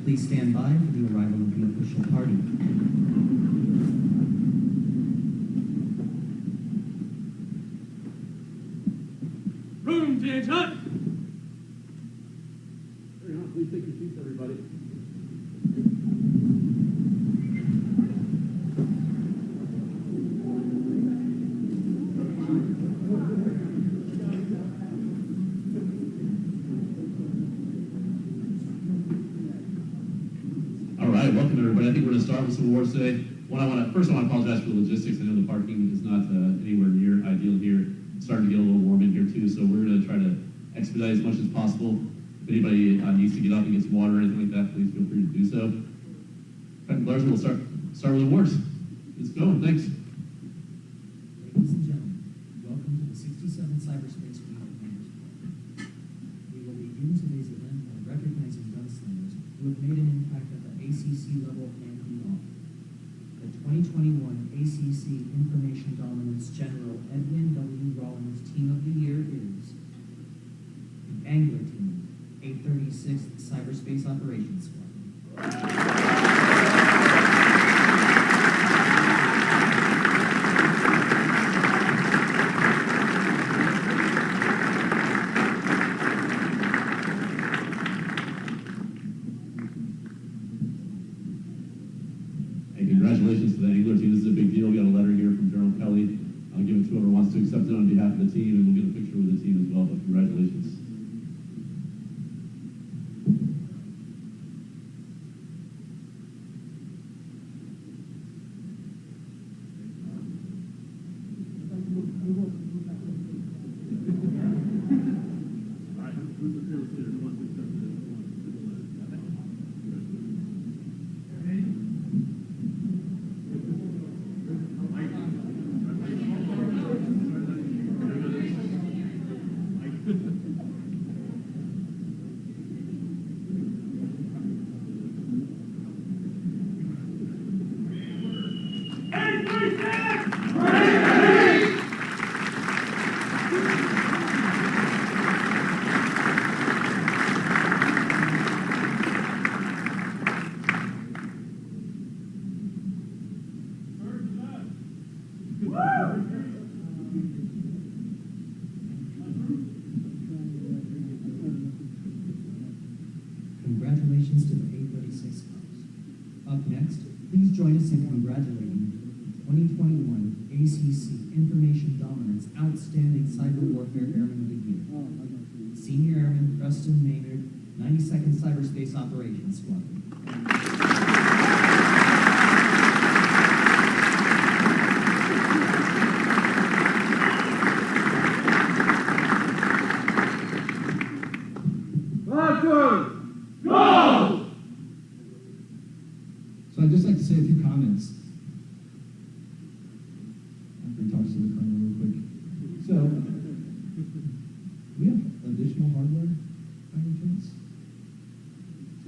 Please stand by for the arrival of the official party. Room to attention! Please take your seats, everybody. All right, welcome everybody. I think we're going to start with some awards today. First I want to apologize for the logistics. I know the parking is not anywhere near ideal here. It's starting to get a little warm in here too, so we're going to try to expedite as much as possible. If anybody needs to get up and get some water or anything like that, please feel free to do so. Larson, we'll start with awards. Let's go. Thanks. Ladies and gentlemen, welcome to the 67th Cyberspace Week of Members Club. We will begin today's event by recognizing gunslingers who have made an impact at the ACC level and beyond. The 2021 ACC Information Dominance General Edwin W. Rollins Team of the Year is the Angler Team, 836th Cyberspace Operations Squad. Hey, congratulations to the Angler team. This is a big deal. We got a letter here from General Kelly. I'll give it to whoever wants to accept it on behalf of the team, and we'll get a picture with the team as well, but congratulations. Congratulations to the 836 Clubs. Up next, please join us in congratulating the 2021 ACC Information Dominance Outstanding Cyber Warfare Airman of the Year, Senior Airman Preston Maynard, 92nd Cyberspace Operations Squadron. So I'd just like to say a few comments after he talks to the colonel real quick. So, we have additional hardware by any chance?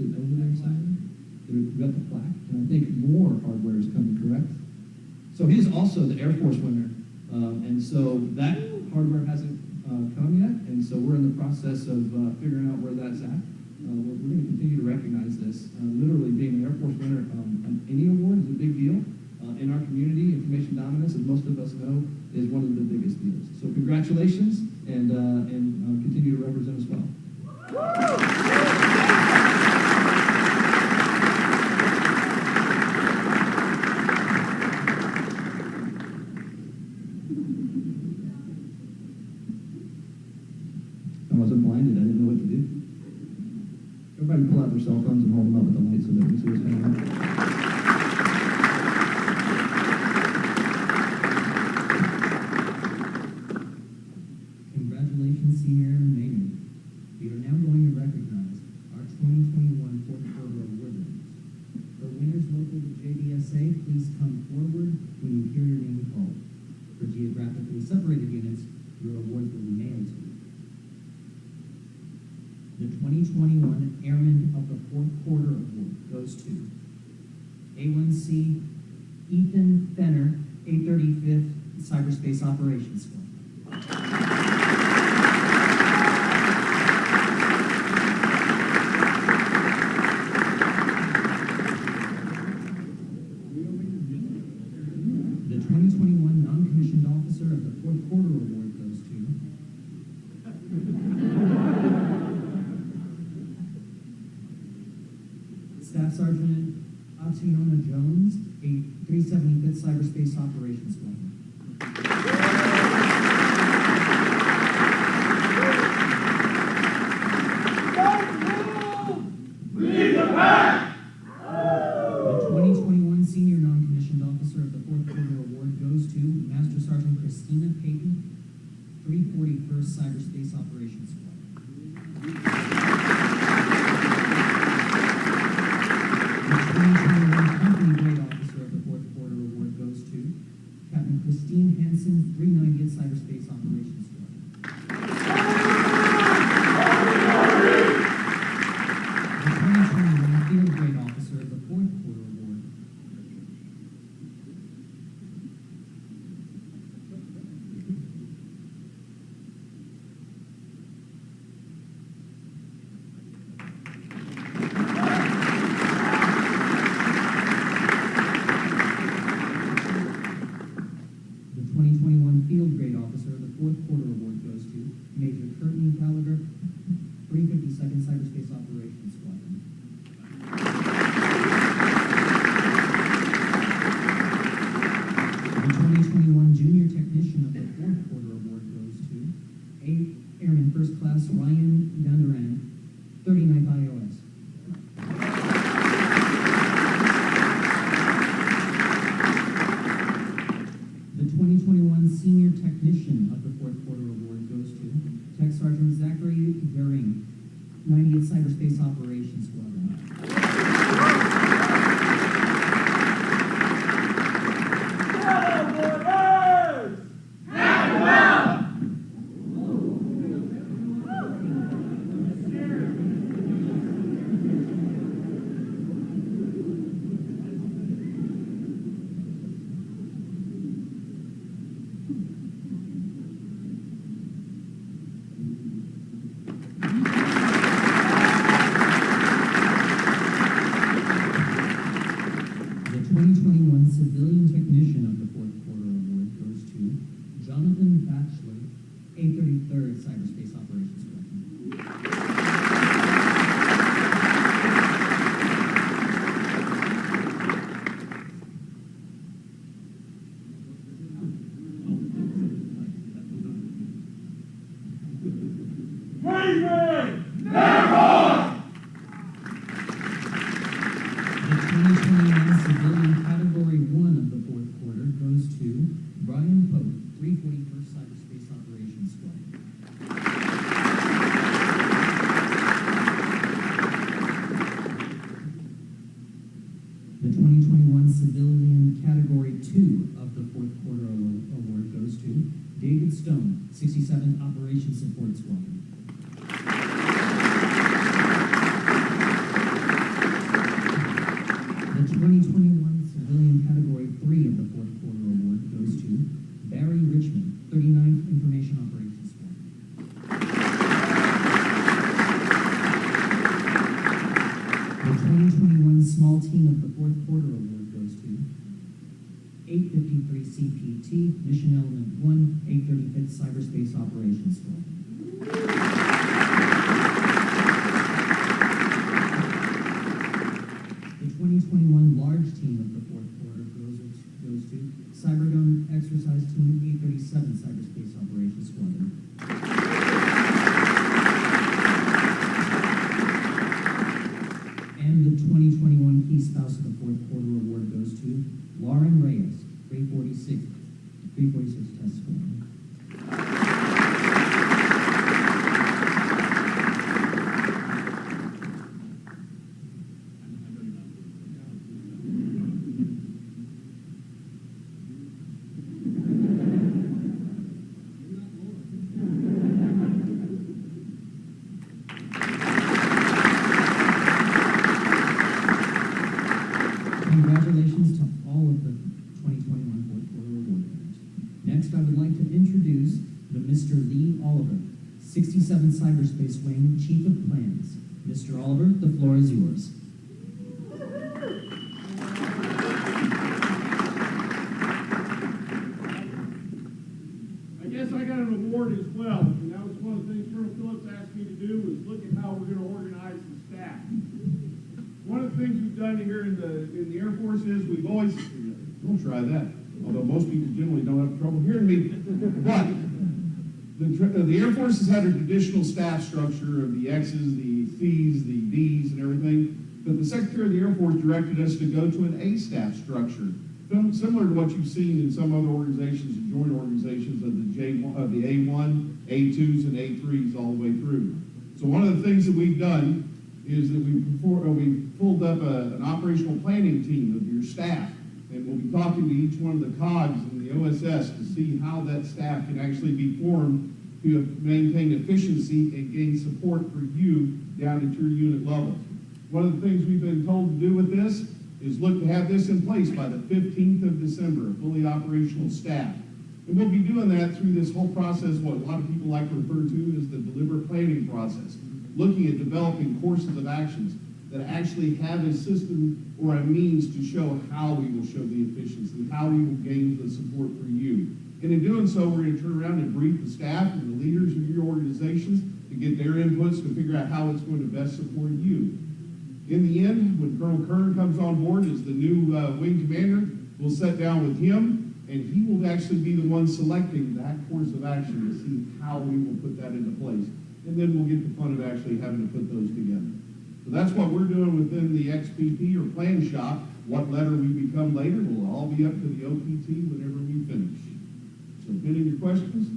Is it over there somewhere? We got the plaque, and I think more hardware is coming, correct? So he's also the Air Force winner, and so that hardware hasn't come yet, and so we're in the process of figuring out where that's at. We're going to continue to recognize this. Literally being an Air Force winner on any award is a big deal. In our community, information dominance, as most of us know, is one of the biggest deals. So congratulations, and continue to represent us well. I wasn't blinded. I didn't know what to do. Everybody pull out their cell phones and hold them up with the light so that we see what's going on. Congratulations, Senior Airman Maynard. We are now going to recognize our 2021 fourth quarter award winners. For winners local to JDSA, please come forward when you hear your name called. For geographically separated units, your awards will be mailed to you. The 2021 Airman of the Fourth Quarter Award goes to A1C Ethan Fenner, 835th Cyberspace Operations Squad. Staff Sergeant Ationa Jones, a 375th Cyberspace Operations Squadron. The 2021 Senior Non-Commissioned Officer of the Fourth Quarter Award goes to Master Sergeant Christina Payton, 341st Cyberspace Operations Squadron. The 2021 Company Grade Officer of the Fourth Quarter Award goes to Captain Christine Hansen, 390th Cyberspace Operations Squadron. The 2021 Field Grade Officer of the Fourth Quarter Award. The 2021 Field Grade Officer of the Fourth Quarter Award goes to Major Courtney Gallagher, 352nd Cyberspace Operations Squadron. The 2021 Junior Technician of the Fourth Quarter Award goes to Airman First Class Ryan Dunderan, 39th IOS. The 2021 Senior Technician of the Fourth Quarter Award goes to Tech Sergeant Zachary Varing, 90th Cyberspace Operations Squadron. The 2021 Civilian Technician of the Fourth Quarter Award goes to Jonathan Batchelor, 833rd Cyberspace Operations Squadron. The 2021 Civilian Category 1 of the Fourth Quarter goes to Brian Pope, 341st Cyberspace Operations Squadron. The 2021 Civilian Category 2 of the Fourth Quarter Award goes to David Stone, 67th Operations Support Squadron. The 2021 Civilian Category 3 of the Fourth Quarter Award goes to Barry Richmond, 39th Information Operations Squadron. The 2021 Small Team of the Fourth Quarter Award goes to 853 CPT, Mission Element 1, 835th Cyberspace Operations Squadron. The 2021 Large Team of the Fourth Quarter goes to Cyberdome Exercise Team 837 Cyberspace Operations Squadron. And the 2021 Key Spouse of the Fourth Quarter Award goes to Lauren Reyes, 346 Test Squadron. Congratulations to all of the 2021 Fourth Quarter Award winners. Next, I would like to introduce the Mr. Lee Oliver, 67 Cyberspace Wing Chief of Plans. Mr. Oliver, the floor is yours. I guess I got an award as well, and that was one of the things Colonel Phillips asked me to do, was look at how we're going to organize the staff. One of the things we've done voice, we'll try that. Although most people generally don't have trouble hearing me. But the Air Force has had a traditional staff structure of the X's, the C's, the D's, and everything. But the Secretary of the Air Force directed us to go to an A staff structure, similar to what you've seen in some other organizations and joint organizations of the A1, A2s, and A3s all the way through. So one of the things that we've done is that we pulled up an operational planning team of your staff, and we'll be talking to each one of the COGs and the OSS to see how that staff can actually be formed to maintain efficiency and gain support for you down at your unit level. One of the things we've been told to do with this is look to have this in place by the 15th of December, a fully operational staff. And we'll be doing that through this whole process, what a lot of people like to refer to as the deliberate planning process, looking at developing courses of actions that actually have a system or a means to show how we will show the efficiency, how we will gain the support for you. And in doing so, we're going to turn around and brief the staff and the leaders of your organizations to get their inputs to figure out how it's going to best support you. In the end, when Colonel Kern comes on board as the new wing commander, we'll sit down with him, and he will actually be the one selecting that course of action to see how we will put that into place. And then we'll get the fun of actually having to put those together. So that's what we're doing within the XPP or plan shop. What letter we become later will all be up to the OPT whenever we finish. So, any of your questions?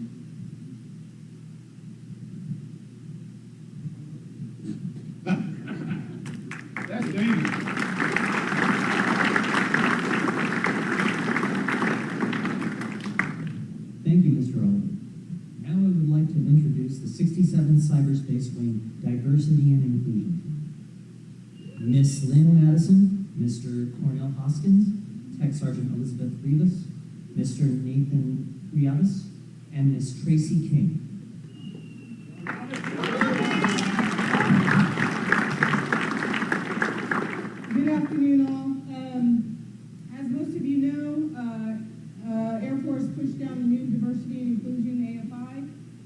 That's dangerous. Thank you, Mr. Oliver. Now I would like to introduce the 67th Cyberspace Wing Diversity and Inclusion Team. Miss Lynn Madison, Mr. Cornell Hoskins, Tech Sergeant Elizabeth Rivas, Mr. Nathan Riadas, and Miss Tracy King. Good afternoon, all. As most of you know, Air Force pushed down the new Diversity and Inclusion AFI,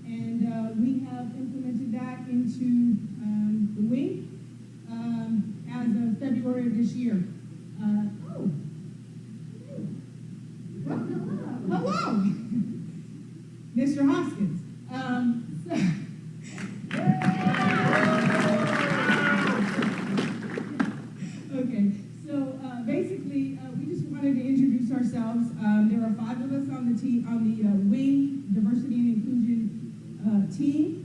and we have implemented that into the wing as of February of this year. Hello, Mr. Hoskins. Okay, so basically, we just wanted to introduce ourselves. There are 5 of us on the team, on the wing diversity and inclusion team.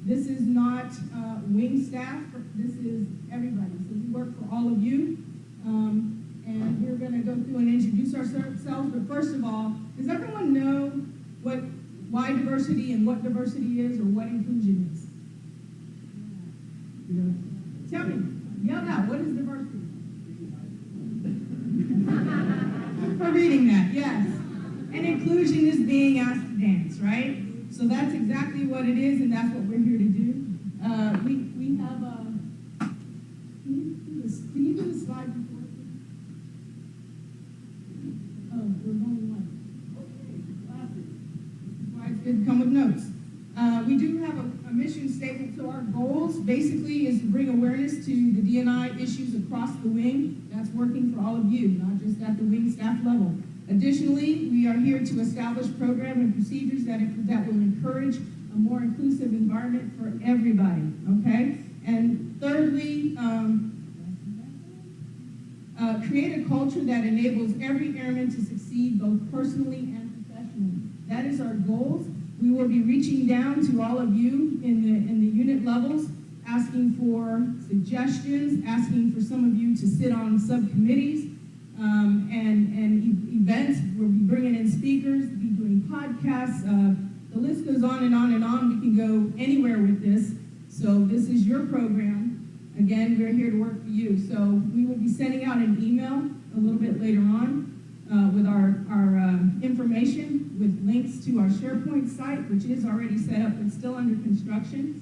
This is not wing staff. This is everybody. So we work for all of you. And we're going to go through and introduce ourselves. But first of all, does everyone know why diversity and what diversity is, or what inclusion is? Tell me. Yell out. What is diversity? For reading that, yes. And inclusion is being asked to dance, right? So that's exactly what it is, and that's what we're here to do. We have a. Can you do the slide before? Oh, there's only one. Okay, classic. That's why it's good to come with notes. We do have a mission statement. So our goals basically is to bring awareness to the D&I issues across the wing. That's working for all of you, not just at the wing staff level. Additionally, we are here to establish program and procedures that will encourage a more inclusive environment for everybody, okay? And thirdly, create a culture that enables every airman to succeed both personally and professionally. That is our goals. We will be reaching down to all of you in the unit levels, asking for suggestions, asking for some of you to sit on subcommittees and events. We'll be bringing in speakers, be doing podcasts. The list goes on and on and on. We can go anywhere with this. So this is your program. Again, we're here to work for you. So we will be sending out an email a little bit later on with our information, with links to our SharePoint site, which is already set up but still under construction.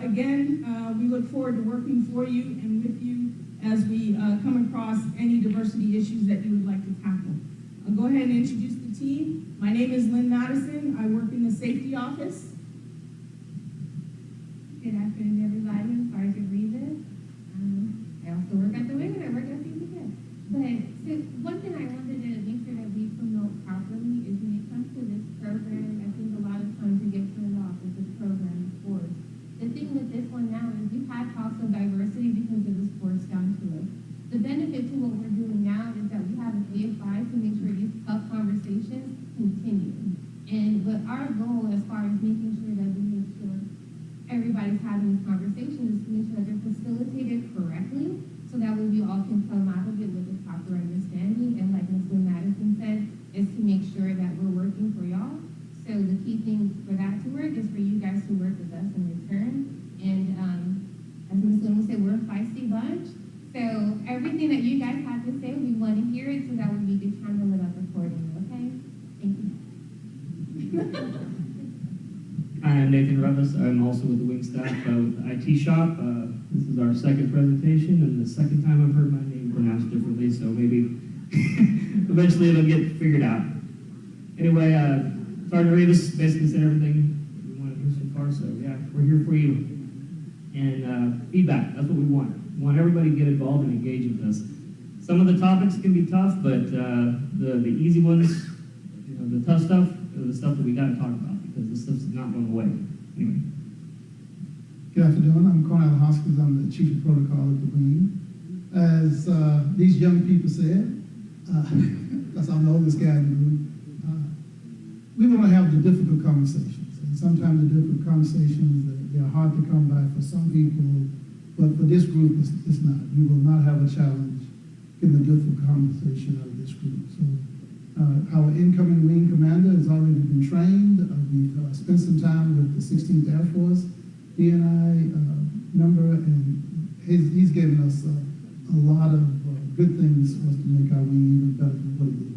Again, we look forward to working for you and with you as we come across any diversity issues that you would like to tackle. I'll go ahead and introduce the team. My name is Lynn Madison. I work in the safety office. Good afternoon, everybody. I'm Sergeant Rivas. I also work at the wing, and I work at CC Call. Hi, I'm Nathan Revis. I'm also with the wing staff with the IT shop. This is our second presentation and the second time I've heard my name pronounced differently, so maybe eventually it'll get figured out. Anyway, Sergeant Revis basically said everything we want to hear so far, so yeah, we're here for you. And feedback, that's what we want. We want everybody to get involved and engage with us. Some of the topics can be tough, but the easy ones, you know, the tough stuff, the stuff that we got to talk about, because this stuff's not going away. Anyway. Good afternoon. I'm Cornell Hoskins. I'm the Chief of Protocol at the wing. As these young people said, because I'm the oldest guy in the group, we want to have the difficult conversations. And sometimes the difficult conversations, they're hard to come by for some people, but for this group, it's not. You will not have a challenge getting a difficult conversation out of this group. So our incoming wing commander has already been trained. We've spent some time with the 16th Air Force DNI member, and he's given us a lot of good things for us to make our wing even better than what it is.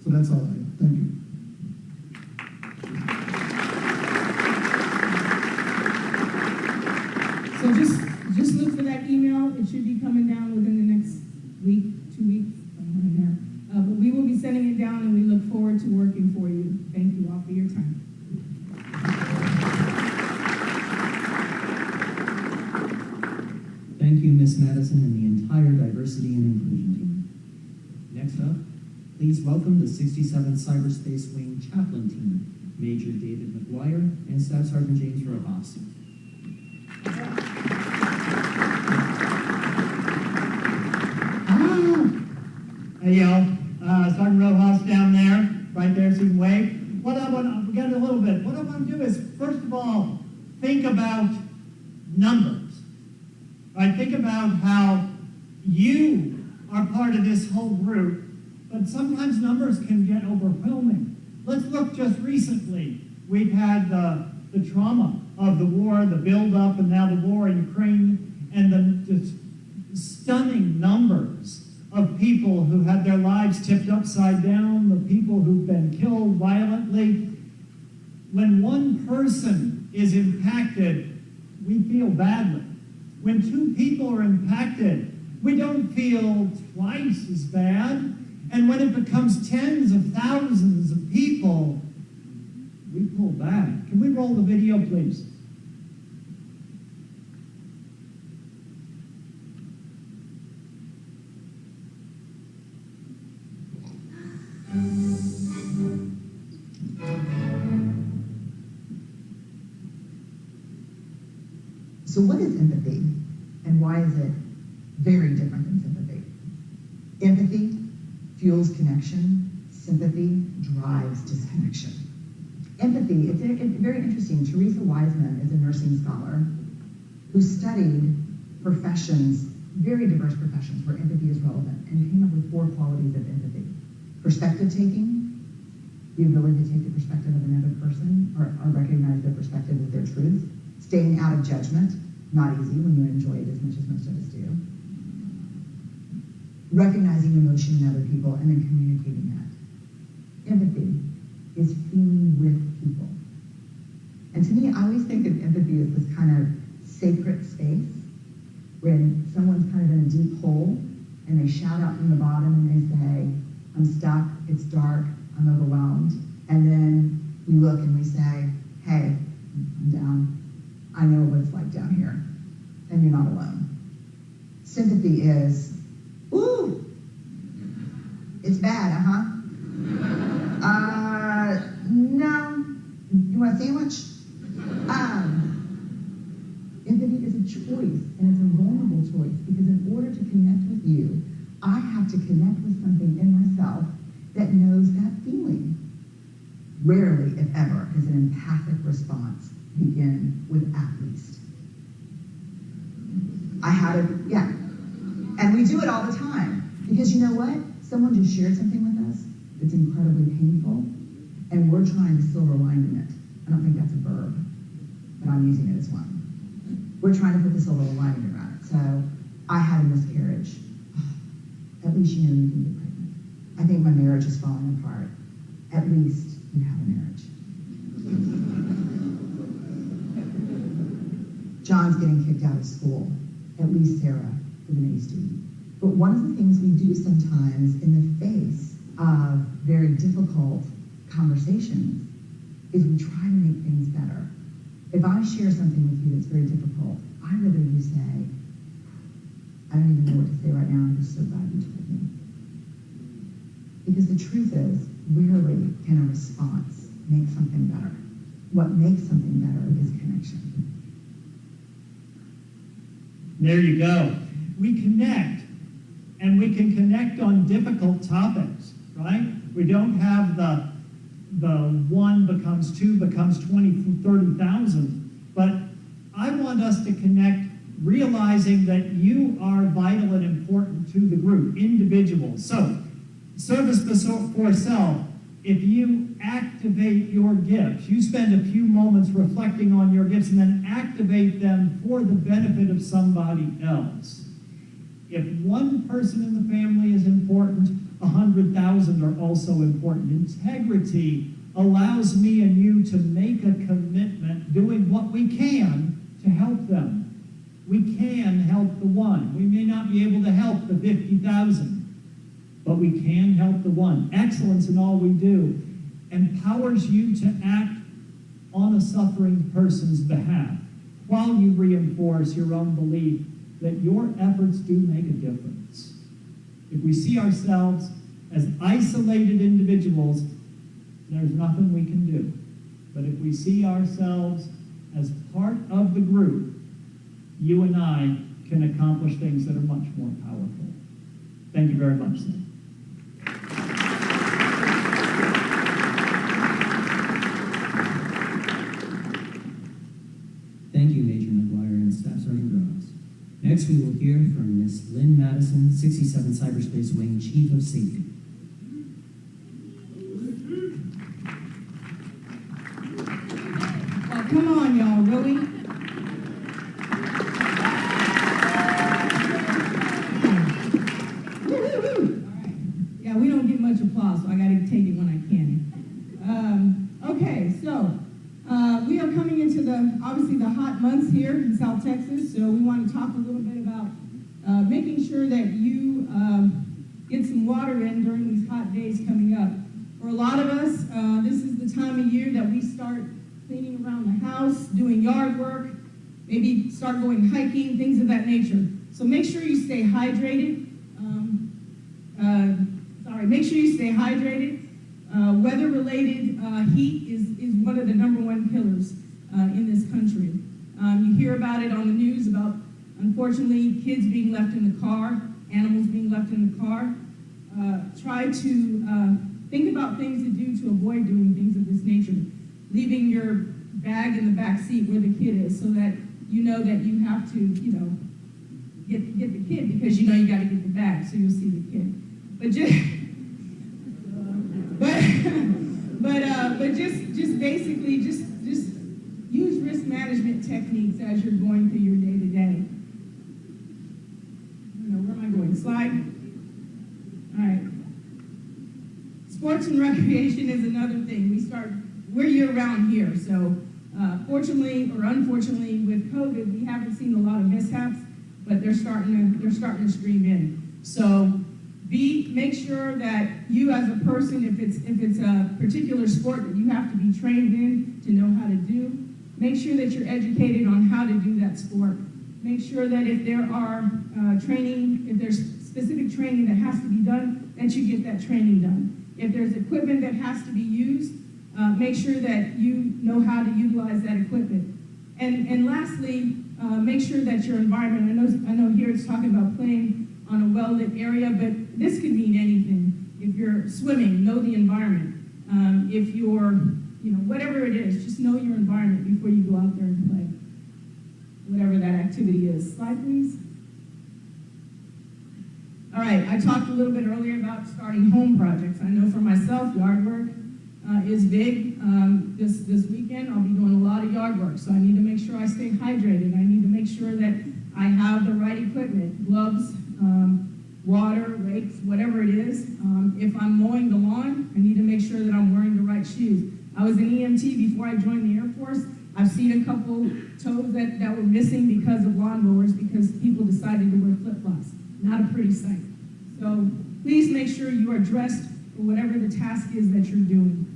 So that's all I have. Thank you. So just look for that email. It should be coming down within the next week, 2 weeks, somewhere in there. But we will be sending it down, and we look forward to working for you. Thank you all for your time. Thank you, Ms. Madison, and the entire diversity and inclusion team. Next up, please welcome the 67th Cyberspace Wing Chaplain Team, Major David McGuire and Staff Sergeant James Rojas. Hey, yo, Sergeant Rojas down there, right there, so you can wave. What I want to forget a little bit. What I want to do is, first of all, think about numbers. Right? Think about how you are part of this whole group, but sometimes numbers can get overwhelming. Let's look just recently. We've had the trauma of the war, the buildup, and now the war in Ukraine, and the stunning numbers of people who had their lives tipped upside down, the people who've been killed violently. When one person is impacted, we feel badly. When two people are impacted, we don't feel twice as bad. And when it becomes tens of thousands of people, we pull back. Can we roll the video, please? So what is empathy, and why is it very different than sympathy? Empathy fuels connection. Sympathy drives disconnection. Empathy, it's very interesting. Teresa Wiseman is a nursing scholar who studied professions, very diverse professions where empathy is relevant, and came up with 4 qualities of empathy. Perspective taking, the ability to take the perspective of another person or recognize their perspective with their truth. Staying out of judgment, not easy when you enjoy it as much as most of us do. Recognizing emotion in other people and then communicating that. Empathy is feeling with people. And to me, I always think of empathy as this kind of sacred space when someone's kind of in a deep hole and they shout out from the bottom and they say, I'm stuck, it's dark, I'm overwhelmed. And then we look and we say, hey, I'm down. I know what it's like down here, and you're not alone. Sympathy is, ooh, it's bad, no, you want a sandwich? Empathy is a choice, and it's a vulnerable choice, because in order to connect with you, I have to connect with something in myself that knows that feeling. Rarely, if ever, does an empathic response begin with at least. And we do it all the time. Because you know what? Someone just shared something with us that's incredibly painful, and we're trying to silver lining it. I don't think that's a verb, but I'm using it as one. We're trying to put the silver lining around it. So, I had a miscarriage. At least you know you can get pregnant. I think my marriage is falling apart. At least you have a marriage. John's getting kicked out of school. At least Sarah is an A student. But one of the things we do sometimes in the face of very difficult conversations is we try to make things better. If I share something with you that's very difficult, I'd rather you say, I don't even know what to say right now, I'm just so glad you told me. Because the truth is, rarely can a response make something better. What makes something better is connection. There you go. We connect, and we can connect on difficult topics, right? We don't have the one becomes two becomes 20, 30,000, but I want us to connect realizing that you are vital and important to the group, individuals. So, service for self, if you activate your gifts, you spend a few moments reflecting on your gifts and then activate them for the benefit of somebody else. If one person in the family is important, 100,000 are also important. Integrity allows me and you to make a commitment doing what we can to help them. We can help the one. We may not be able to help the 50,000, but we can help the one. Excellence in all we do empowers you to act on a suffering person's behalf while you reinforce your own belief that your efforts do make a difference. If we see ourselves as isolated individuals, there's nothing we can do. But if we see ourselves as part of the group, you and I can accomplish things that are much more powerful. Thank you very much, sir. Thank you, Major McGuire and Staff Sergeant Groves. Next, we will hear from Ms. Lynn Madison, 67 Cyberspace Wing Chief of Safety. Well, come on, y'all, really? Yeah, we don't get much applause, so I gotta take it when I can. Okay, so we are coming into obviously the hot months here in South Texas, so we want to talk a little bit about making sure that you get some water in during these hot days coming up. For a lot of us, this is the time of year that we start cleaning around the house, doing yard work, maybe start going hiking, things of that nature. So make sure you stay hydrated. Make sure you stay hydrated. Weather-related heat is one of the #1 killers in this country. You hear about it on the news about, unfortunately, kids being left in the car, animals being left in the car. Try to think about things to do to avoid doing things of this nature. Leaving your bag in the back seat where the kid is so that you know that you have to, get the kid because you know you got to get the bag so you'll see the kid. But just basically use risk management techniques as you're going through your day-to-day. I don't know, where am I going? Slide? All right. Sports and recreation is another thing. We're year-round here, so fortunately or unfortunately with COVID, we haven't seen a lot of mishaps, but they're starting to stream in. So make sure that you as a person, if it's a particular sport that you have to be trained in to know how to do, make sure that you're educated on how to do that sport. Make sure that if there are if there's specific training that has to be done, that you get that training done. If there's equipment that has to be used, make sure that you know how to utilize that equipment. And lastly, make sure that your environment, I know here it's talking about playing on a well-lit area, but this could mean anything. If you're swimming, know the environment. If you're, whatever it is, just know your environment before you go out there and play. Whatever that activity is. Slide, please. All right, I talked a little bit earlier about starting home projects. I know for myself, yard work is big. This weekend, I'll be doing a lot of yard work, so I need to make sure I stay hydrated. I need to make sure that I have the right equipment, gloves, water, rakes, whatever it is. If I'm mowing the lawn, I need to make sure that I'm wearing the right shoes. I was an EMT before I joined the Air Force, I've seen a couple toes that were missing because of lawnmowers, because people decided to wear flip-flops. Not a pretty sight. So please make sure you are dressed for whatever the task is that you're doing.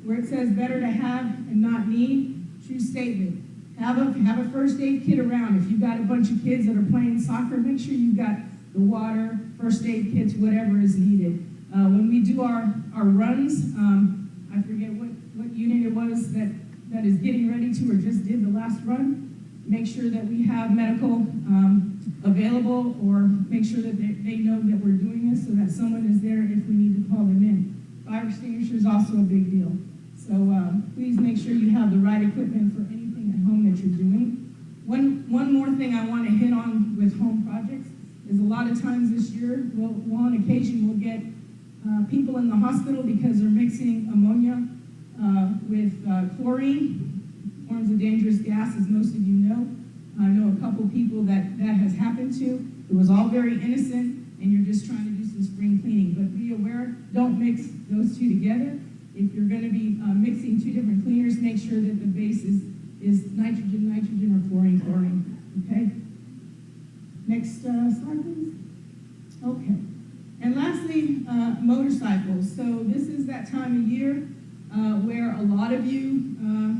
Where it says better to have and not need, true statement. Have a first aid kit around. If you've got a bunch of kids that are playing soccer, make sure you've got the water, first aid kits, whatever is needed. When we do our runs, I forget what unit it was that is getting ready to or just did the last run, make sure that we have medical available, or make sure that they know that we're doing this so that someone is there if we need to call them in. Fire extinguisher is also a big deal. So please make sure you have the right equipment for anything at home that you're doing. One more thing I want to hit on with home projects is a lot of times this year, we'll on occasion we'll get people in the hospital because they're mixing ammonia with chlorine, forms a dangerous gas, as most of you know. I know a couple people that has happened to. It was all very innocent, and you're just trying to do some spring cleaning. But be aware, don't mix those two together. If you're going to be mixing two different cleaners, make sure that the base is nitrogen, or chlorine. Okay? Next slide, please. Okay. And lastly, motorcycles. So this is that time of year where a lot of you,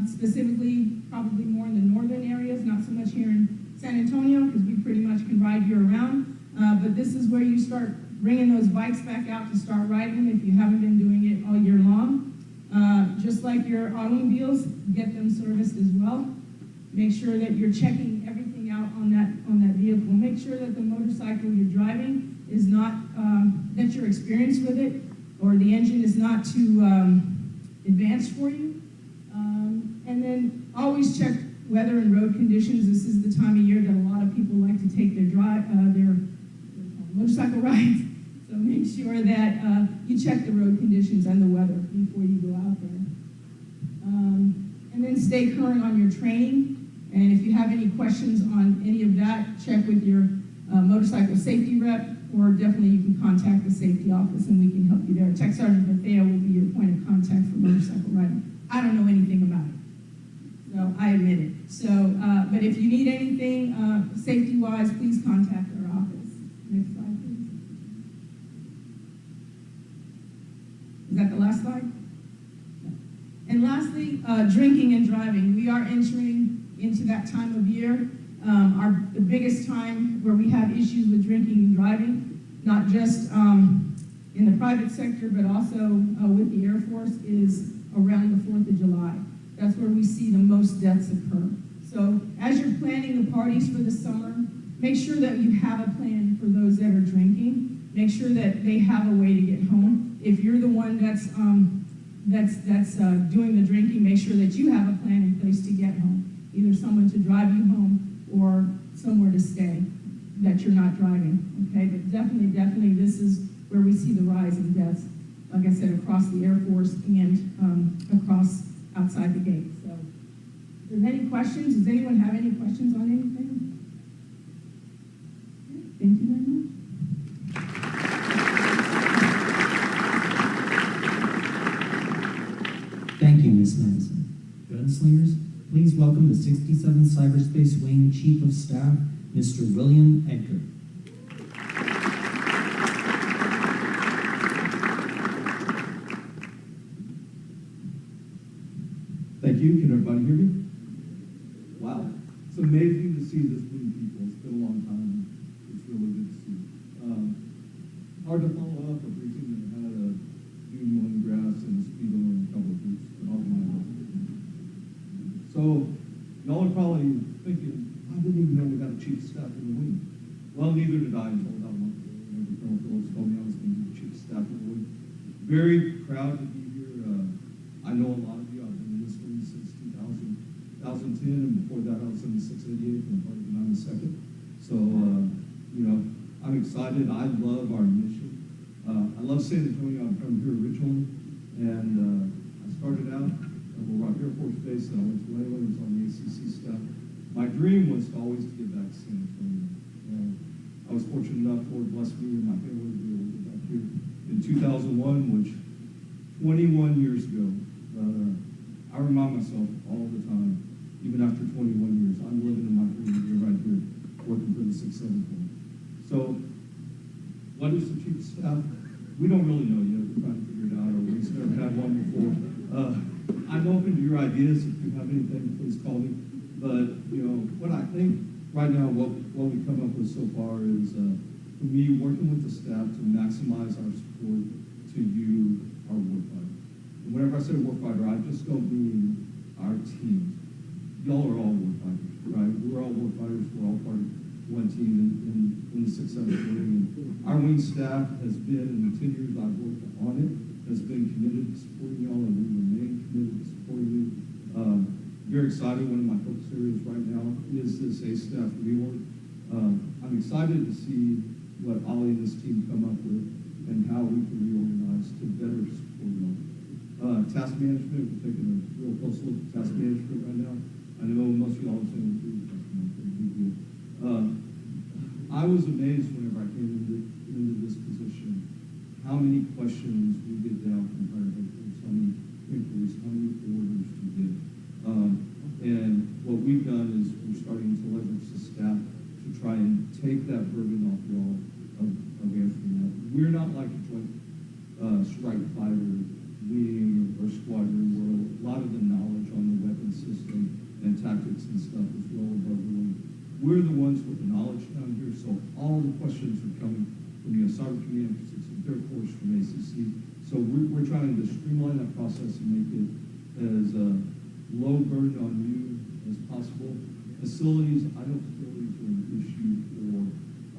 specifically probably more in the northern areas, not so much here in San Antonio, because we pretty much can ride year-round, but this is where you start bringing those bikes back out to start riding if you haven't been doing it all year long. Just like your automobiles, get them serviced as well. Make sure that you're checking everything out on that vehicle. Make sure that the motorcycle you're driving is not, that you're experienced with it, or the engine is not too advanced for you. And then always check weather and road conditions. This is the time of year that a lot of people like to take their motorcycle rides. So make sure that you check the road conditions and the weather before you go out there. And then stay current on your training. And if you have any questions on any of that, check with your motorcycle safety rep, or definitely you can contact the safety office and we can help you there. Tech Sergeant Bethea will be your point of contact for motorcycle riding. I don't know anything about it, so I admit it. So, but if you need anything safety-wise, please contact our office. Next slide, please. Is that the last slide? No. And lastly, drinking and driving. We are entering into that time of year. The biggest time where we have issues with drinking and driving, not just in the private sector, but also with the Air Force, is around the 4th of July. That's where we see the most deaths occur. So as you're planning the parties for the summer, make sure that you have a plan for those that are drinking. Make sure that they have a way to get home. If you're the one that's doing the drinking, make sure that you have a plan in place to get home. Either someone to drive you home or somewhere to stay that you're not driving, okay? But definitely this is where we see the rise in deaths, like I said, across the Air Force and across outside the gate. So if there's any questions, does anyone have any questions on anything? Okay, thank you very much. Thank you, Ms. Manson. Gunslingers, please welcome the 67th Cyberspace Wing Chief of Staff, Mr. William Edgar. Thank you. Can everybody hear me? Wow. It's amazing to see this many people. It's been a long time. It's really good to see. Hard to follow up a briefing that had a new mowing grass and a speedo and a couple of boots. So, y'all are probably thinking, I didn't even know we got a chief of staff in the wing. Well, neither did I until about a month ago. Whenever Colonel Phillips told me I was going to be the chief of staff in the wing. Very proud to be here. I know a lot of you. I've been in this wing since 2010, and before that I was in the 688th and part of the 92nd. So, I'm excited. I love our mission. I love San Antonio. I'm from here originally, and I started out at Little Rock Air Force Base, and I went to Wayland, was on the ACC staff. My dream was always to get back to San Antonio. I was fortunate enough, Lord blessed me and my family to be able to get back here in 2001, which 21 years ago. I remind myself all the time, even after 21 years. I'm living in my freedom here, right here, working for the 674. So, what is the chief of staff? We don't really know yet. We're trying to figure it out. We've never had one before. I'm open to your ideas. If you have anything, please call me. But, you know, what I think right now, what we come up with so far is, for me, working with the staff to maximize our support to you, our warfighter. And whenever I say warfighter, I just don't mean our teams. Y'all are all warfighters, right? We're all warfighters. We're all part of one team in the 6-7 wing. And our wing staff has been, in the 10 years I've worked on it, has been committed to supporting y'all, and we remain committed to supporting you. Very excited. One of my focus areas right now is this A-staff reorg. I'm excited to see what Ollie and his team come up with and how we can reorganize to better support y'all. Task management, we're taking a real close look at task management right now. I know most of y'all are saying too. I was amazed whenever I came into this position, how many questions we get down from higher headquarters, how many inquiries, how many orders we get. And what we've done is we're starting to leverage the staff to try and take that burden off y'all of answering that. We're not like a joint strike fighter wing or squadron where a lot of the knowledge on the weapon system and tactics and stuff is well above the wing. We're the ones with the knowledge down here, so all the questions are coming from the Cyber Command, from Air Force, from ACC. So we're trying to streamline that process and make it as low burden on you as possible. Facilities, I don't feel these are an issue for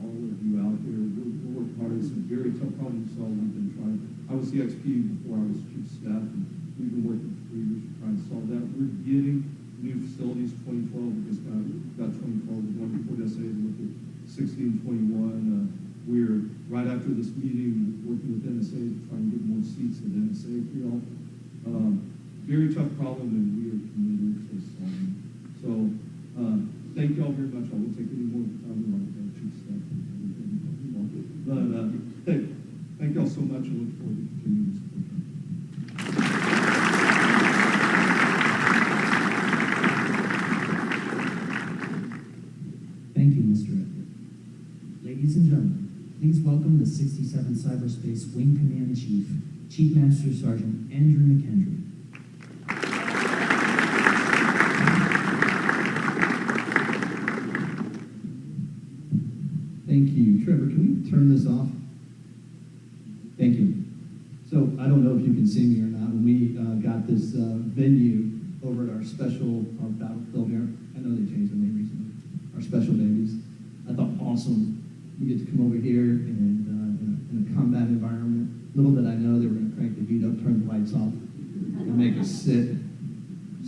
all of you out there. We're working hard. It's a very tough problem to solve. We've been trying. I was the XP before I was chief of staff, and we've been working for 3 years to try and solve that. We're getting new facilities. 2012, we just got 2012. We're going to Port SA to look at 1621. We're right after this meeting working with NSA to try and get more seats at NSA for y'all. Very tough problem, and we are committed to solving. So, thank y'all very much. I won't take any more time like chief staff. But thank y'all so much, and look forward to continuing to support you. Thank you, Mr. Edward. Ladies and gentlemen, please welcome the 67 Cyberspace Wing Command Chief, Chief Master Sergeant Andrew McHenry. Thank you. Trevor, can we turn this off? Thank you. So I don't know if you can see me or not. When we got this venue over at our battlefield here, I know they changed the name recently, our special babies. I thought, awesome. We get to come over here and in a combat environment. Little did I know they were going to crank the heat up, turn the lights off, and make us sit,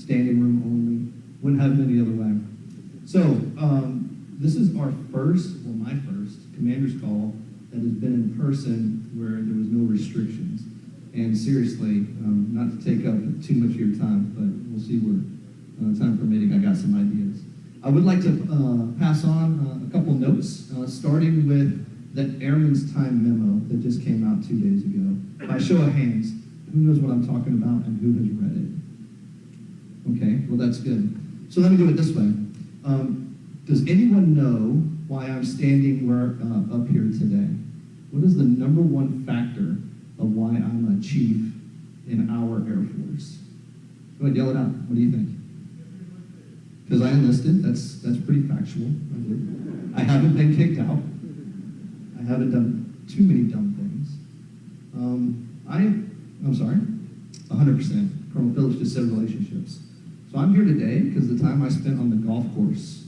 standing room only. Wouldn't have it any other way. So, this is our my first commander's call that has been in person where there was no restrictions. And seriously, not to take up too much of your time, but we'll see where time permitting, I got some ideas. I would like to pass on a couple notes, starting with the Airman's Time memo that just came out 2 days ago. By show of hands, who knows what I'm talking about and who has read it? Okay, well that's good. So let me do it this way. Does anyone know why I'm standing up here today? What is the number one factor of why I'm a chief in our Air Force? Go ahead, yell it out. What do you think? Because I enlisted. That's pretty factual. I haven't been kicked out. I haven't done too many dumb things. I'm sorry. 100%. Colonel Phillips just said relationships. So I'm here today because the time I spent on the golf course.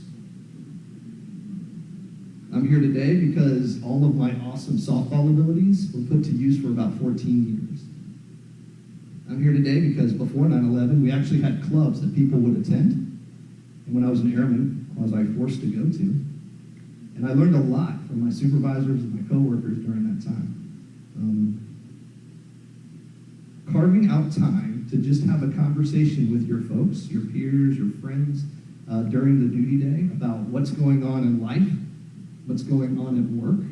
I'm here today because all of my awesome softball abilities were put to use for about 14 years. I'm here today because before 9/11, we actually had clubs that people would attend. And when I was an airman, I was forced to go to. And I learned a lot from my supervisors and my coworkers during that time. Carving out time to just have a conversation with your folks, your peers, your friends, during the duty day about what's going on in life, what's going on at work.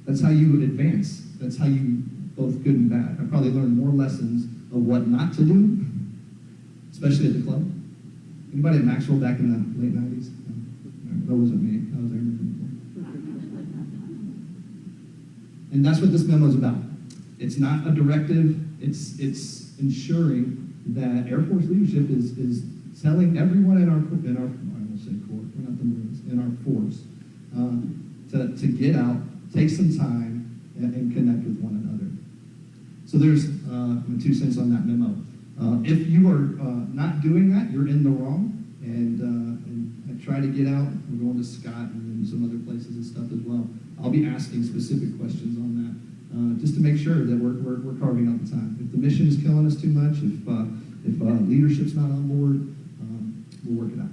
That's how you would advance. That's how you, both good and bad. I probably learned more lessons of what not to do especially at the club. Anybody at Maxwell back in the late 90s? No. That wasn't me. I was there. And that's what this memo is about. It's not a directive. It's ensuring that Air Force leadership is telling everyone in our I won't say corps, we're not the Marines, in our force, to get out, take some time, and connect with one another. So there's my 2 cents on that memo. If you are not doing that, you're in the wrong. And I try to get out. We're going to Scott and some other places and stuff as well. I'll be asking specific questions on that, just to make sure that we're carving out the time. If the mission is killing us too much, if leadership's not on board, we'll work it out.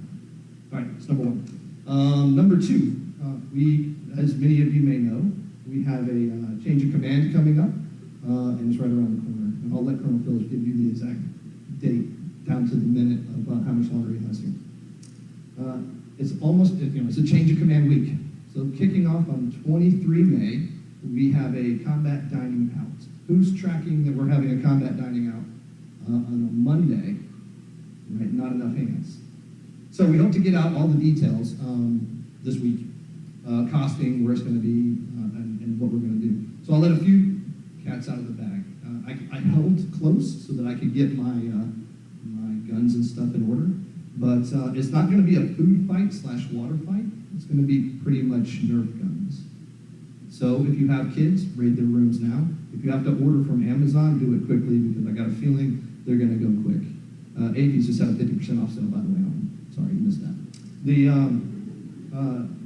All right, that's number 1. Number 2, we, as many of you may know, we have a change of command coming up, and it's right around the corner. And I'll let Colonel Phillips give you the exact date down to the minute of how much longer he has here. It's almost, it's a change of command week. So kicking off on 23 May, we have a combat dining out. Who's tracking that we're having a combat dining out on a Monday? Right, not enough hands. So we hope to get out all the details this week, costing, where it's going to be, and what we're going to do. So I'll let a few cats out of the bag. I held close so that I could get my guns and stuff in order, but it's not going to be a food fight / water fight. It's going to be pretty much Nerf guns. So if you have kids, raid their rooms now. If you have to order from Amazon, do it quickly, because I got a feeling they're going to go quick. AVs just had a 50% off sale, by the way. Sorry, you missed that.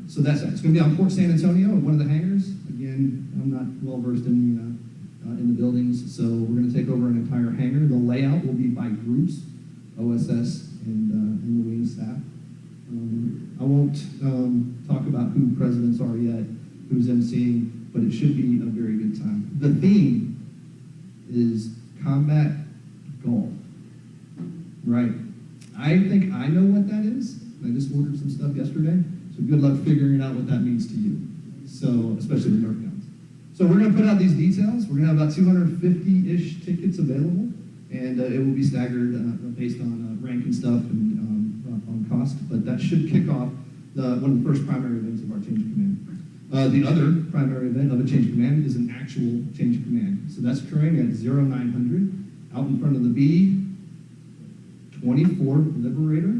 So that's it. It's going to be on Port San Antonio at one of the hangars. Again, I'm not well versed in the buildings, so we're going to take over an entire hangar. The layout will be by groups, OSS and the wing staff. I won't talk about who presidents are yet, who's emceeing, but it should be a very good time. The theme is combat golf. Right. I think I know what that is. I just ordered some stuff yesterday, so good luck figuring out what that means to you. So, especially the Nerf guns. So we're going to put out these details. We're going to have about 250-ish tickets available, and it will be staggered based on rank and stuff and on cost. But that should kick off one of the first primary events of our change of command. The other primary event of a change of command is an actual change of command. So that's occurring at 0900 out in front of the B-24 Liberator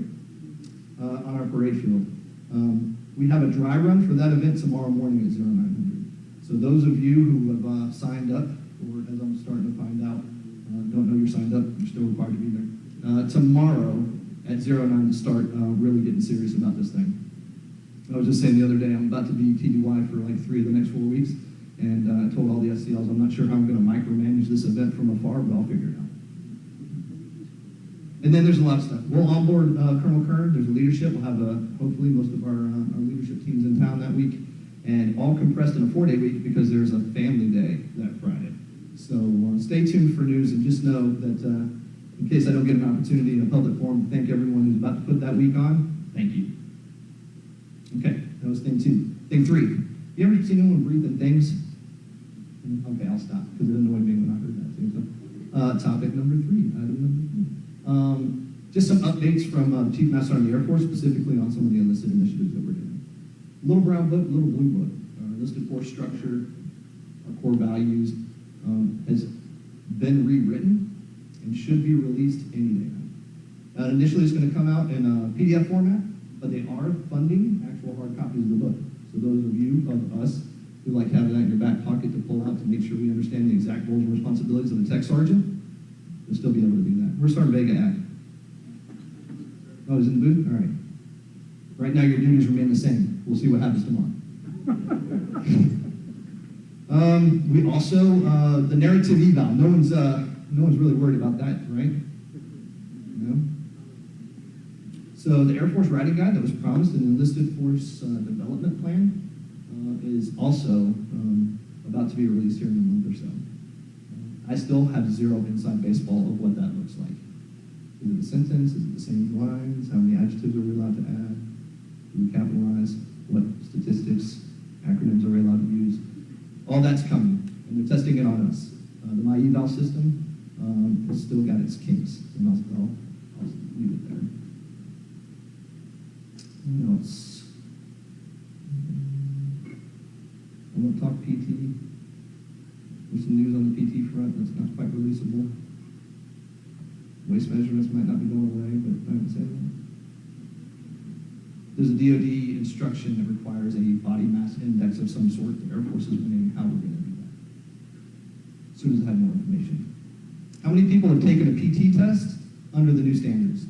on our parade field. We have a dry run for that event tomorrow morning at 0900. So those of you who have signed up, or as I'm starting to find out, don't know you're signed up, you're still required to be there. Tomorrow at 09 to start really getting serious about this thing. I was just saying the other day, I'm about to be TDY for like 3 of the next 4 weeks, and I told all the SCLs, I'm not sure how I'm going to micromanage this event from afar, but I'll figure it out. And then there's a lot of stuff. We'll onboard Colonel Kern. There's a leadership. We'll have hopefully most of our leadership teams in town that week, and all compressed in a 4-day week because there's a family day that Friday. So stay tuned for news, and just know that in case I don't get an opportunity in a public forum to thank everyone who's about to put that week on, thank you. Okay, that was thing 2. Thing 3. You ever seen anyone breathe in things? Okay, I'll stop because it annoyed me when I heard that too. So, topic number 3. Item number 3. Just some updates from Chief Master Sergeant of the Air Force, specifically on some of the enlisted initiatives that we're doing. Little brown book, little blue book. Our enlisted force structure, our core values, has been rewritten and should be released any day now. Initially, it's going to come out in a PDF format, but they are funding actual hard copies of the book. So those of you, of us, who like have that in your back pocket to pull out to make sure we understand the exact roles and responsibilities of the tech sergeant, you'll still be able to do that. Where's Sergeant Vega at? Oh, he's in the booth? All right. Right now, your duties remain the same. We'll see what happens tomorrow. We also, the narrative eval. No one's really worried about that, right? No? So the Air Force Writing Guide that was promised in the Enlisted Force Development Plan is also about to be released here in a month or so. I still have zero inside baseball of what that looks like. Is it a sentence? Is it the same lines? How many adjectives are we allowed to add? Do we capitalize? What statistics, acronyms are we allowed to use? All that's coming, and they're testing it on us. The My Eval system has still got its kinks, and I'll leave it there. What else? I won't talk PT. There's some news on the PT front that's not quite releasable. Waste measurements might not be going away, but I haven't said that. There's a DoD instruction that requires a body mass index of some sort. The Air Force is weighing how we're going to do that. As soon as I have more information. How many people have taken a PT test under the new standards?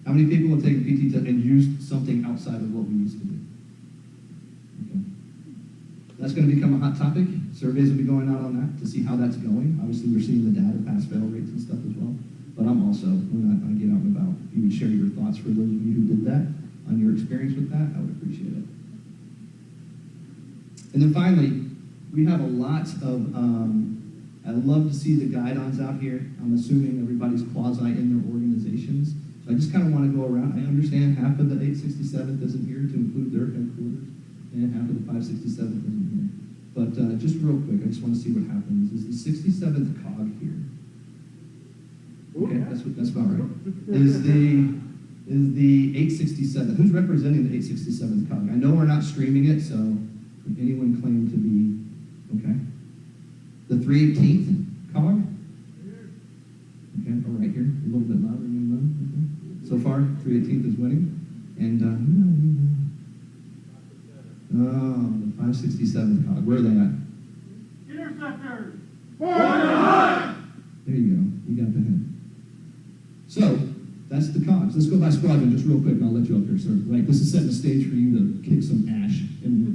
How many people have taken a PT test and used something outside of what we used to do? Okay. That's going to become a hot topic. Surveys will be going out on that to see how that's going. Obviously, we're seeing the data, pass-fail rates and stuff as well. But I'm also, when I get out and about, if you would share your thoughts for those of you who did that, on your experience with that, I would appreciate it. And then finally, we have a lot of, I love to see the guidons out here. I'm assuming everybody's quasi in their organizations. So I just kind of want to go around. I understand half of the 867th isn't here to include their headquarters, and half of the 567th isn't here. But just real quick, I just want to see what happens. Is the 67th COG here? Okay, that's about right. Is the 867th? Who's representing the 867th COG? I know we're not streaming it, so can anyone claim to be okay? The 318th COG? Okay, all right here, a little bit louder than you. Okay. So far, 318th is winning, and the 567th COG. Where are they at? Interceptors! There you go. You got the hint. So, that's the COGs. Let's go by squadron just real quick, and I'll let you up here, sir. Right, this is setting the stage for you to kick some ash in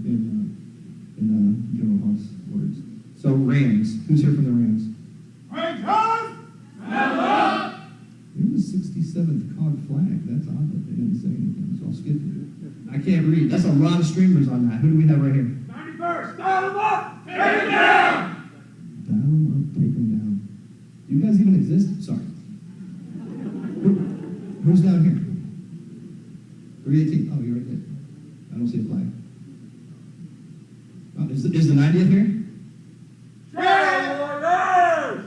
General Hall's words. So, Rams. Who's here from the Rams? Rangers! There's a 67th COG flag. That's odd that they didn't say anything, so I'll skip it. I can't read. That's a lot of streamers on that. Who do we have right here? 91st! Dial them up! Take them down! Dial them up, take them down. Do you guys even exist? Sorry. Who's down here? 318. Oh, you're right there. I don't see a flag. Oh, is the 90th here? Warriors!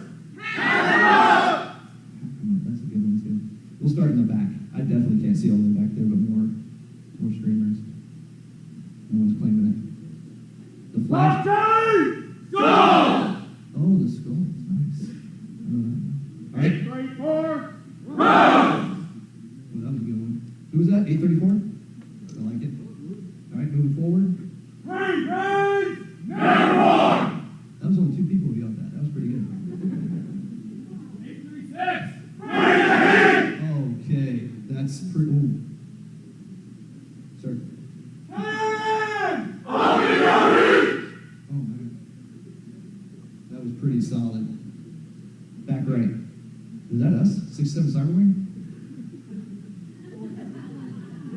That's a good one too. We'll start in the back. I definitely can't see all the way back there, but more streamers. No one's claiming it. The flag. Oh, the skulls. Nice. All right. 834! Rose! Well, that was a good one. Who was that? 834? I like it. All right, moving forward. Rangers! Never war! That was only two people who yelled that. That was pretty good. 836! Right ahead! Okay, that's pretty. Ooh. Sir. Oh, man. That was pretty solid. Back right. Is that us? 67 Cyber Wing?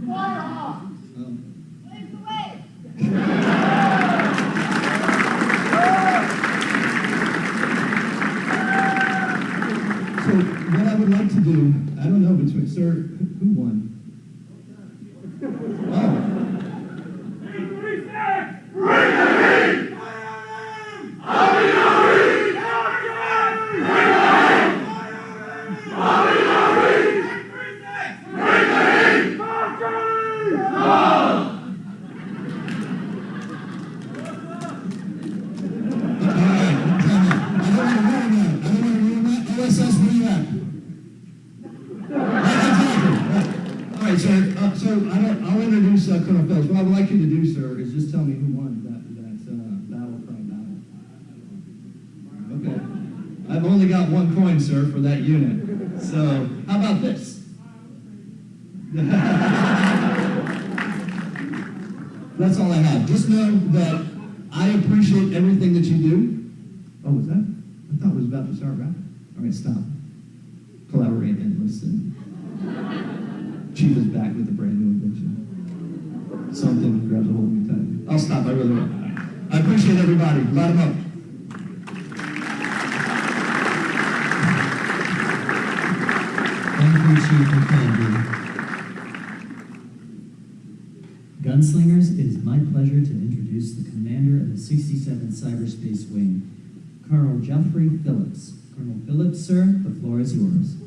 Oh. So what I would like to do, I don't know between, sir, who won? Oh. 836! Right ahead! I'll introduce Colonel Phelps. What I would like you to do, sir, is just tell me who won that battle cry battle. Okay. I've only got one coin, sir, for that unit. So, how about this? That's all I have. Just know that I appreciate everything that you do. Oh, was that? I thought it was about to start rapping. All right, stop. Collaborate and listen. Chief is back with a brand new invention. Something grabs a hold of me tight. I'll stop. I really will. I appreciate everybody. Light them up. Thank you, Chief McKenzie. Gunslingers, it is my pleasure to introduce the commander of the 67th Cyberspace Wing, Colonel Jeffrey Phillips. Colonel Phillips, sir, the floor is yours.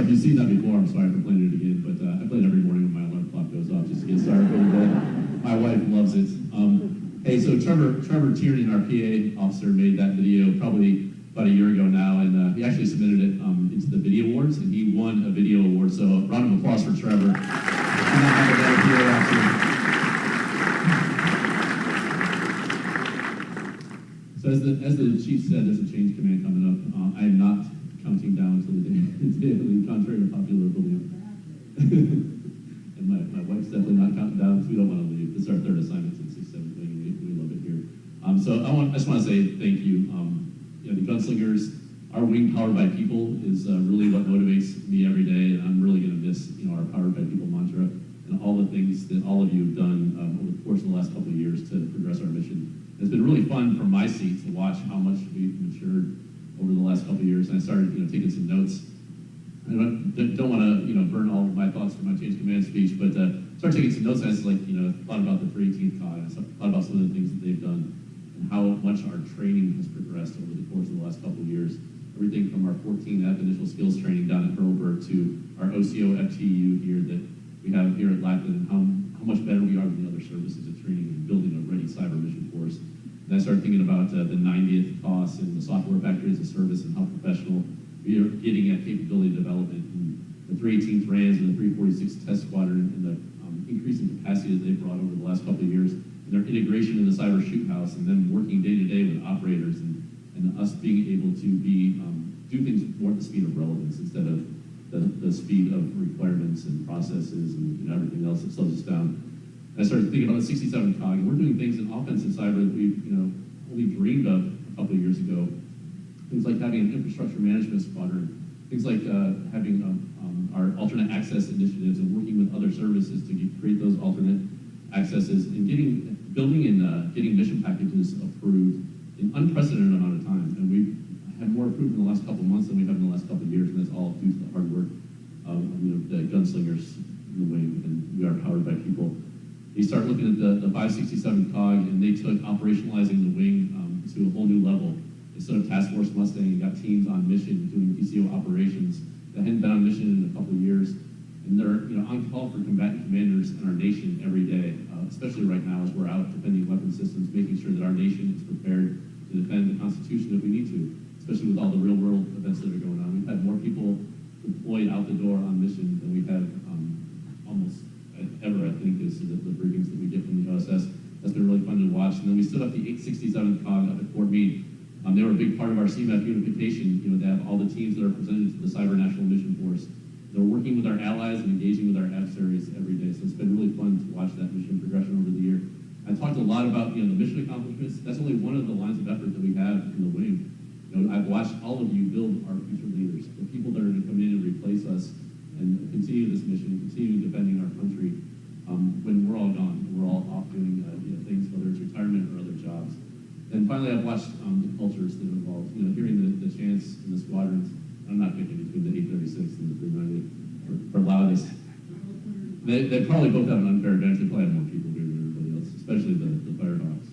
if you've seen that before, I'm sorry for playing it again, but I play it every morning when my alarm clock goes off just to get started for the day. My wife loves it. Hey, so Trevor Tierney, our PA officer, made that video probably about a year ago now, and he actually submitted it into the Video Awards, and he won a video award. So a round of applause for Trevor. Could not have a better PA officer. So as the chief said, there's a change command coming up. I am not counting down until the day of leave, contrary to popular belief. And my wife's definitely not counting down because we don't want to leave. This is our third assignment to the 67th Wing, and we love it here. So I just want to say thank you. You know, the Gunslingers, our wing powered by people is really what motivates me every day, and I'm really going to miss our powered by people mantra and all the things that all of you have done over the course of the last couple of years to progress our mission. It's been really fun from my seat to watch how much we've matured over the last couple of years, and I started taking some notes. I don't want to burn all of my thoughts from my change command speech, but started taking some notes. I just thought about the 318th COG, I thought about some of the things that they've done and how much our training has progressed over the course of the last couple of years. Everything from our 14F initial skills training down at Hurlburt to our OCO FTU here that we have here at Lackland, and how much better we are than the other services at training and building a ready cyber mission force. And I started thinking about the 90th COS and the software factory as a service and how professional we are getting at capability development, and the 318th RANS and the 346th Test Squadron and the increasing capacity that they've brought over the last couple of years, and their integration in the cyber shoot house, and then working day to day with operators, and us being able to do things more at the speed of relevance instead of the speed of requirements and processes and everything else that slows us down. And I started thinking about the 67 COG, and we're doing things in offensive cyber that we've only dreamed of a couple of years ago. Things like having an infrastructure management squadron, things like having our alternate access initiatives and working with other services to create those alternate accesses and building and getting mission packages approved in unprecedented amount of time. And we've had more approved in the last couple of months than we have in the last couple of years, and that's all due to the hard work of the gunslingers in the wing, and we are powered by people. They start looking at the 567 COG, and they took operationalizing the wing to a whole new level. Instead of Task Force Mustang, you got teams on mission doing DCO operations that hadn't been on mission in a couple of years, and they're on call for combatant commanders in our nation every day, especially right now as we're out defending weapon systems, making sure that our nation is prepared to defend the Constitution if we need to, especially with all the real world events that are going on. We've had more people deployed out the door on mission than we have almost ever, I think, is the briefings that we get from the OSS. That's been really fun to watch. And then we stood up the 867th COG up at Fort Meade. They were a big part of our CMF unification. They have all the teams that are presented to the Cyber National Mission Force. They're working with our allies and engaging with our adversaries every day. So it's been really fun to watch that mission progression over the year. I talked a lot about the mission accomplishments. That's only one of the lines of effort that we have in the wing. I've watched all of you build our future leaders, the people that are going to come in and replace us and continue this mission, continue defending our country when we're all gone and we're all off doing things, whether it's retirement or other jobs. And finally, I've watched the cultures that are involved. Hearing the chants in the squadrons. I'm not picking between the 836 and the 390 for loudness. They probably both have an unfair advantage. They probably have more people here than everybody else, especially the Firehawks.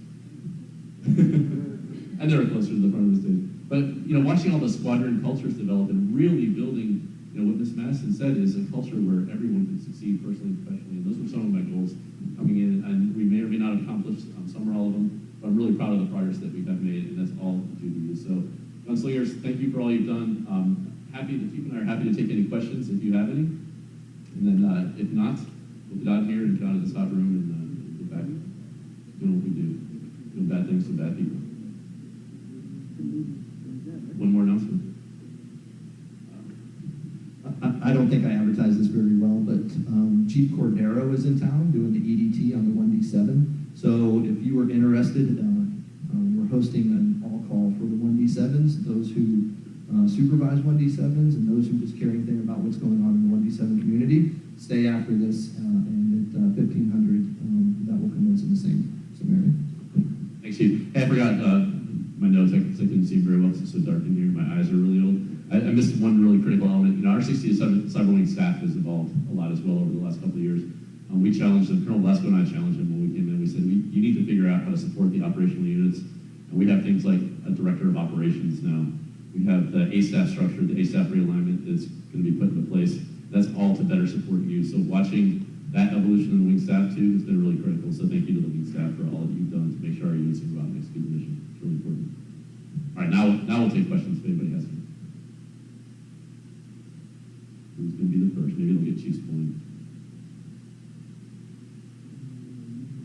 And they're closer to the front of the stage. But watching all the squadron cultures develop and really building, what Ms. Madison said is a culture where everyone can succeed personally and professionally. And those were some of my goals coming in. And we may or may not have accomplished some or all of them. But I'm really proud of the progress that we have made, and that's all due to you. So, Gunslingers, thank you for all you've done. Chief and I are happy to take any questions if you have any. And then, if not, we'll get out of here and get out of this hot room and get back doing what we do, doing bad things to bad people. One more announcement. I don't think I advertised this very well, but Chief Cordero is in town doing the EDT on the 1D7. So if you were interested, we're hosting an all-call for the 1D7s, those who supervise 1D7s and those who just care anything about what's going on in the 1D7 community. Stay after this, and at 1500, that will commence in the same area. Thanks, Chief. Hey, I forgot my notes. I couldn't see very well because it's so dark in here. My eyes are really old. I missed one really critical element. Our 67 Cyberwing staff has evolved a lot as well over the last couple of years. We challenged them, Colonel Blasco and I challenged him when we came in. We said, you need to figure out how to support the operational units. And we have things like a director of operations now. We have the ASAP structure, the ASAP realignment that's going to be put into place. That's all to better support you. So watching that evolution in the wing staff too has been really critical. So thank you to the wing staff for all that you've done to make sure our units can go out and execute the mission. It's really important. All right, now we'll take questions if anybody has any. Who's going to be the first? Maybe it'll get Chiefs pulling.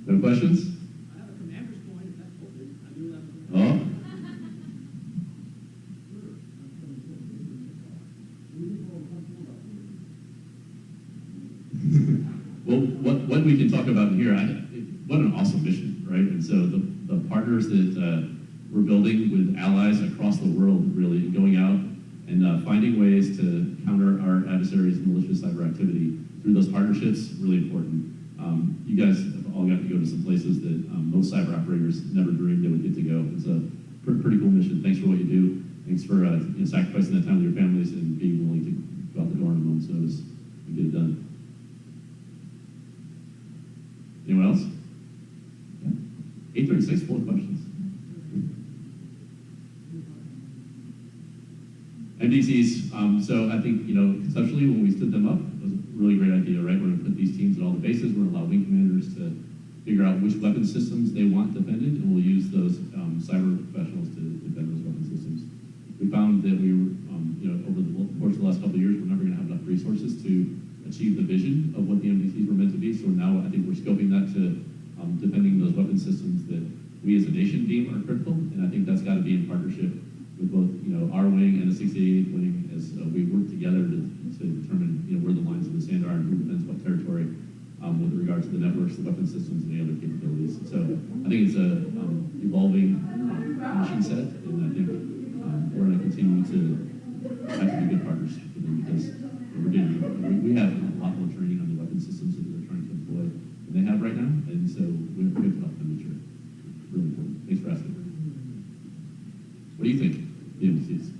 No questions? I have a commander's coin, if that's open. I do have a Oh. Well, what we can talk about here, what an awesome mission, right? And so the partners that we're building with allies across the world, really, and going out and finding ways to counter our adversaries' malicious cyber activity through those partnerships, really important. You guys have all got to go to some places that most cyber operators never dreamed they would get to go. It's a pretty cool mission. Thanks for what you do. Thanks for sacrificing that time with your families and being willing to go out the door on a moment's notice and get it done. Anyone else? Yeah. 8:36, full of questions. MDCs, so I think, conceptually when we stood them up, it was a really great idea, right? We're going to put these teams at all the bases. We're going to allow wing commanders to figure out which weapon systems they want defended, and we'll use those cyber professionals to defend those weapon systems. We found that we were, over the course of the last couple of years, we're never going to have enough resources to achieve the vision of what the MDCs were meant to be. So now I think we're scoping that to defending those weapon systems that we as a nation deem are critical, and I think that's got to be in partnership with both, our wing and the 68th wing as we work together to determine, where the lines of the sand are and who defends what territory with regard to the networks, the weapon systems, and the other capabilities. So I think it's a evolving mission set, and I think we're going to continue to have to be good partners with them because we have a lot more training on the weapon systems that they're trying to employ than they have right now, and so we have to help them mature. Really important. Thanks for asking. What do you think, the MDCs?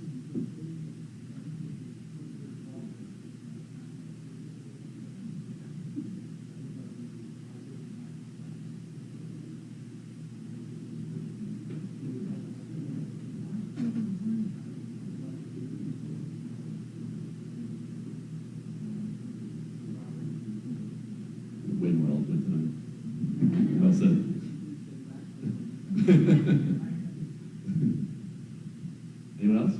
Way more eloquent than I well said. Anyone else?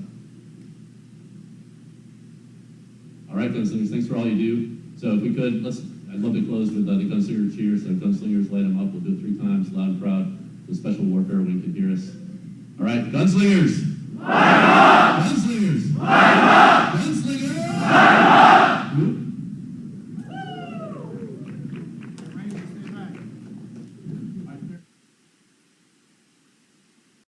All right, gunslingers, thanks for all you do. So if we could, I'd love to close with the gunslinger cheers. So gunslingers, light them up. We'll do it 3 times, loud and proud. The special warfare wing can hear us. All right, gunslingers.